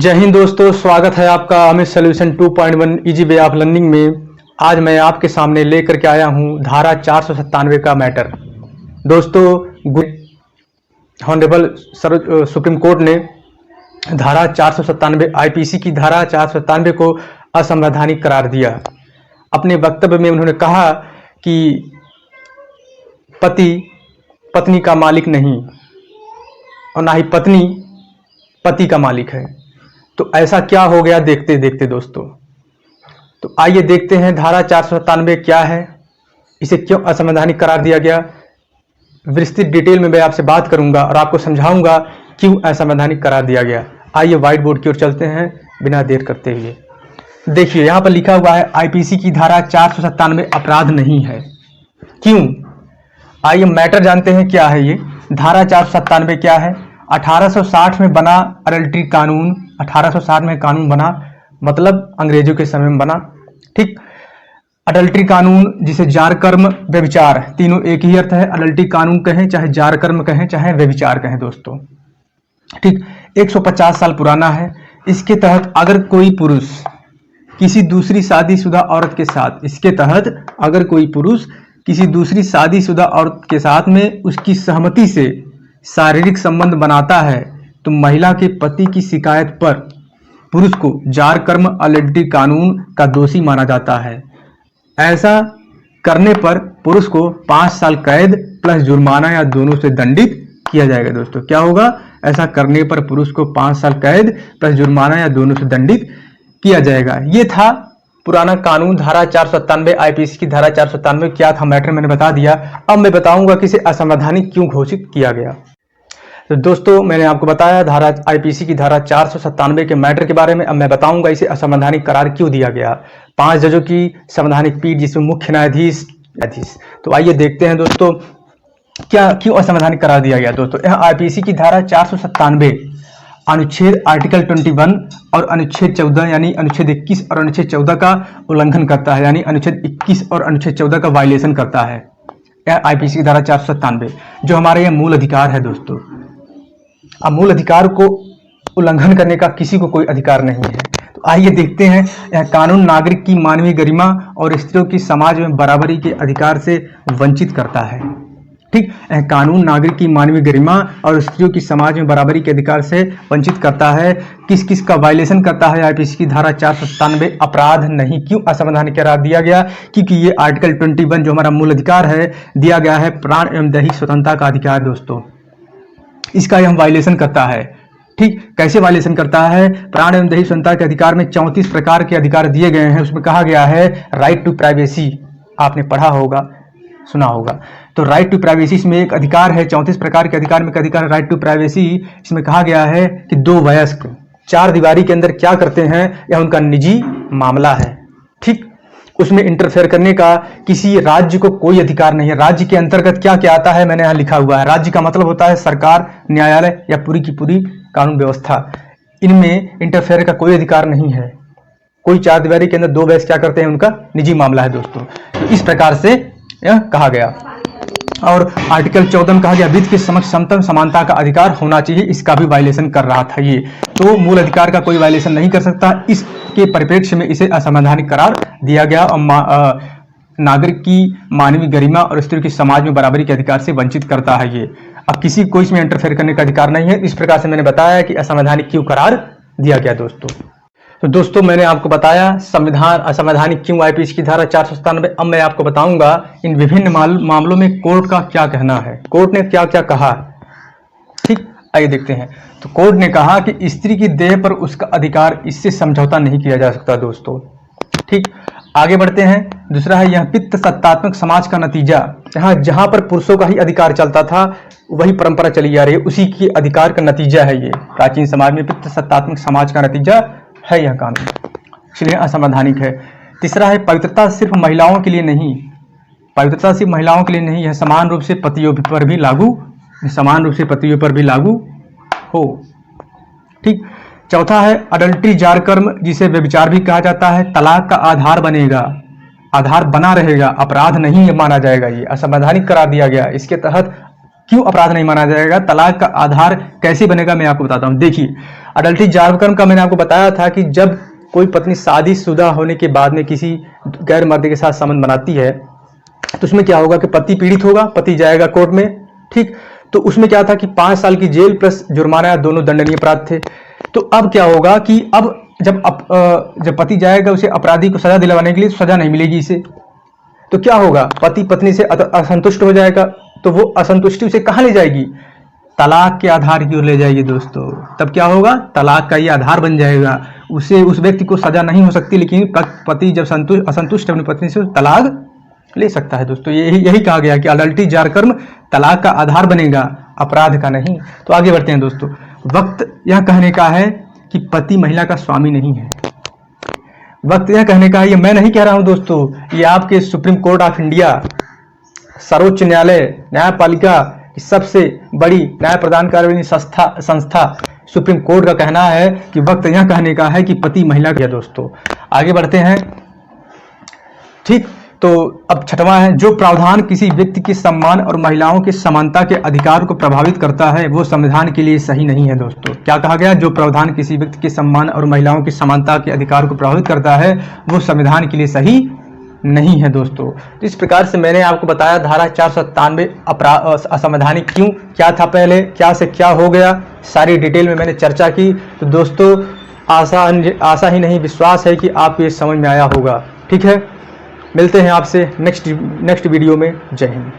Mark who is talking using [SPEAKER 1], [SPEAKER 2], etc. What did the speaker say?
[SPEAKER 1] जय हिंद दोस्तों, स्वागत है आपका Amit solution 2.1 easy way of learning में। आज मैं आपके सामने लेकर के आया हूं धारा 497 का मैटर। दोस्तों, हॉनरेबल सुप्रीम कोर्ट ने धारा 497 आईपीसी की धारा 497 को असंवैधानिक करार दिया। अपने वक्तव्य में उन्होंने कहा कि पति पत्नी का मालिक नहीं और ना ही पत्नी पति का मालिक है। तो ऐसा क्या हो गया देखते देखते दोस्तों। तो आइए देखते हैं धारा 497 क्या है, इसे क्यों असंवैधानिक करार दिया गया। विस्तृत डिटेल में मैं आपसे बात करूंगा और आपको समझाऊंगा क्यों असंवैधानिक करार दिया गया। आइए व्हाइट बोर्ड की ओर चलते हैं बिना देर करते हुए। देखिए यहाँ पर लिखा हुआ है आईपीसी की धारा 497 अपराध नहीं है। क्यों? आइए मैटर जानते हैं क्या है ये धारा 497 क्या है। 1860 में बना अडल्ट्री कानून, 1860 में कानून बना, मतलब अंग्रेजों के समय में बना। ठीक, अडल्ट्री कानून जिसे जार कर्म व्यभिचार तीनों एक ही अर्थ है। अडल्ट्री कानून कहें चाहे जार कर्म कहें चाहे व्यभिचार कहें दोस्तों। ठीक, 150 साल पुराना है। इसके तहत अगर कोई पुरुष किसी दूसरी शादीशुदा औरत के साथ, इसके तहत अगर कोई पुरुष किसी दूसरी शादीशुदा औरत के साथ में उसकी सहमति से शारीरिक संबंध बनाता है तो महिला के पति की शिकायत पर पुरुष को जार कर्म अडल्ट्री कानून का दोषी माना जाता है। ऐसा करने पर पुरुष को 5 साल कैद प्लस जुर्माना या दोनों से दंडित किया जाएगा। दोस्तों क्या होगा? ऐसा करने पर पुरुष को 5 साल कैद प्लस जुर्माना या दोनों से दंडित किया जाएगा। ये था पुराना कानून धारा 497 आईपीसी की धारा 497 क्या था मैटर मैंने बता दिया। अब मैं बताऊंगा कि इसे असंवैधानिक क्यों घोषित किया गया। तो दोस्तों मैंने आपको बताया धारा आईपीसी की धारा 497 के मैटर के बारे में। अब मैं बताऊंगा इसे असंवैधानिक करार क्यों दिया गया। 5 जजों की संवैधानिक पीठ जिसमें मुख्य न्यायाधीश। तो आइए देखते हैं दोस्तों क्या क्यों असंवैधानिक करार दिया गया। दोस्तों यहाँ आईपीसी की धारा 497 अनुच्छेद आर्टिकल 21 और अनुच्छेद 14 यानी अनुच्छेद 21 और अनुच्छेद 14 का उल्लंघन करता है, यानी अनुच्छेद 21 और अनुच्छेद 14 का वायलेशन करता है। यह आईपीसी की धारा 497 जो हमारे यह मूल अधिकार है दोस्तों। अब मूल अधिकार को उल्लंघन करने का किसी को कोई अधिकार नहीं है। तो आइए देखते हैं यह कानून नागरिक की मानवीय गरिमा और स्त्रियों की समाज में बराबरी के अधिकार से वंचित करता है। ठीक, यह कानून नागरिक की मानवीय गरिमा और स्त्रियों की समाज में बराबरी के अधिकार से वंचित करता है। किस किस का वायलेशन करता है आईपीसी की धारा 497? अपराध नहीं। क्यों असंवैधानिक करार दिया गया? क्योंकि ये आर्टिकल 21 जो हमारा मूल अधिकार है दिया गया है प्राण एवं दैहिक स्वतंत्रता का अधिकार दोस्तों, इसका यह वायलेशन करता है। ठीक, कैसे वायलेशन करता है? प्राण एवं दैहिक स्वतंत्रता के अधिकार में 34 प्रकार के अधिकार दिए गए हैं। उसमें कहा गया है राइट टू प्राइवेसी, आपने पढ़ा होगा सुना होगा। तो राइट टू प्राइवेसी इसमें एक अधिकार है। 34 प्रकार के अधिकार में एक अधिकार राइट टू प्राइवेसी। इसमें कहा गया है कि 2 वयस्क 4 दीवारी के अंदर क्या करते हैं यह उनका निजी मामला है। ठीक, उसमें इंटरफेयर करने का किसी राज्य को कोई अधिकार नहीं है। राज्य के अंतर्गत क्या क्या आता है मैंने यहाँ लिखा हुआ है। राज्य का मतलब होता है सरकार, न्यायालय या पूरी की पूरी कानून व्यवस्था। इनमें इंटरफेयर का कोई अधिकार नहीं है। कोई 4 दीवारी के अंदर 2 वयस्क क्या करते हैं उनका निजी मामला है दोस्तों। तो इस प्रकार से यह कहा गया। और आर्टिकल 14 में कहा गया विधि के समक्ष समता समानता का अधिकार होना चाहिए, इसका भी वायलेशन कर रहा था ये। तो मूल अधिकार का कोई वायलेशन नहीं कर सकता। इसके परिप्रेक्ष्य में इसे असंवैधानिक करार दिया गया और नागरिक की मानवीय गरिमा और स्त्रियों की समाज में बराबरी के अधिकार से वंचित करता है ये। अब किसी को इसमें इंटरफेयर करने का अधिकार नहीं है। इस प्रकार से मैंने बताया कि असंवैधानिक क्यों करार दिया गया दोस्तों। तो दोस्तों मैंने आपको बताया संविधान असंवैधानिक क्यों आईपीसी की धारा 497। अब मैं आपको बताऊंगा इन विभिन्न मामलों में कोर्ट का क्या कहना है, कोर्ट ने क्या क्या कहा। ठीक, आइए देखते हैं। तो कोर्ट ने कहा कि स्त्री की देह पर उसका अधिकार, इससे समझौता नहीं किया जा सकता दोस्तों। ठीक, आगे बढ़ते हैं। दूसरा है यह पितृ सत्तात्मक समाज का नतीजा। जहां पर पुरुषों का ही अधिकार चलता था वही परंपरा चली जा रही है, उसी के अधिकार का नतीजा है ये। प्राचीन समाज में पितृ सत्तात्मक समाज का नतीजा है यह कानून, इसलिए असंवैधानिक है। तीसरा है पवित्रता सिर्फ महिलाओं के लिए नहीं, पवित्रता सिर्फ महिलाओं के लिए नहीं है, समान रूप से पतियों पर भी लागू, समान रूप से पतियों पर भी लागू हो। ठीक, चौथा है अडल्ट्री जार कर्म जिसे व्यभिचार भी कहा जाता है, तलाक का आधार बनेगा, आधार बना रहेगा, अपराध नहीं माना जाएगा। ये असंवैधानिक करार दिया गया। इसके तहत क्यों अपराध नहीं माना जाएगा, तलाक का आधार कैसे बनेगा, मैं आपको बताता हूँ। देखिए, अडल्ट्री जारकर्म का मैंने आपको बताया था कि जब कोई पत्नी शादीशुदा होने के बाद में किसी गैर मर्द के साथ संबंध बनाती है तो उसमें क्या होगा कि पति पीड़ित होगा, पति जाएगा कोर्ट में, ठीक। तो उसमें क्या था कि 5 साल की जेल प्लस जुर्माना, दोनों दंडनीय अपराध थे। तो अब क्या होगा कि अब जब पति जाएगा उसे अपराधी को सजा दिलवाने के लिए, सजा नहीं मिलेगी इसे, तो क्या होगा, पति पत्नी से असंतुष्ट हो जाएगा। तो वो असंतुष्टि उसे कहाँ ले जाएगी, तलाक के आधार की ओर ले जाएगी दोस्तों। तब क्या होगा, तलाक का ये आधार बन जाएगा। उसे, उस व्यक्ति को सजा नहीं हो सकती, लेकिन पति जब असंतुष्ट अपनी पत्नी से तलाक ले सकता है दोस्तों। यही कहा गया कि अडल्ट्री जारकर्म तलाक का आधार बनेगा, अपराध का नहीं। तो आगे बढ़ते हैं दोस्तों। वक्त यह कहने का है कि पति महिला का स्वामी नहीं है। वक्त यह कहने का है, ये मैं नहीं कह रहा हूं दोस्तों, ये आपके सुप्रीम कोर्ट ऑफ इंडिया, सर्वोच्च न्यायालय, न्यायपालिका की सबसे बड़ी न्याय प्रदान करने संस्था सुप्रीम कोर्ट का कहना है कि वक्त यह कहने का है कि पति महिला का। दोस्तों आगे बढ़ते हैं, ठीक। तो अब छठवां है, जो प्रावधान किसी व्यक्ति के सम्मान और महिलाओं के समानता के अधिकार को प्रभावित करता है वो संविधान के लिए सही नहीं है दोस्तों। क्या कहा गया, जो प्रावधान किसी व्यक्ति के सम्मान और महिलाओं की समानता के अधिकार को प्रभावित करता है वो संविधान के लिए सही नहीं है दोस्तों। तो इस प्रकार से मैंने आपको बताया धारा 497 असंवैधानिक क्यों, क्या था पहले, क्या से क्या हो गया, सारी डिटेल में मैंने चर्चा की। तो दोस्तों आशा ही नहीं विश्वास है कि आपको ये समझ में आया होगा, ठीक है। मिलते हैं आपसे नेक्स्ट वीडियो में। जय हिंद।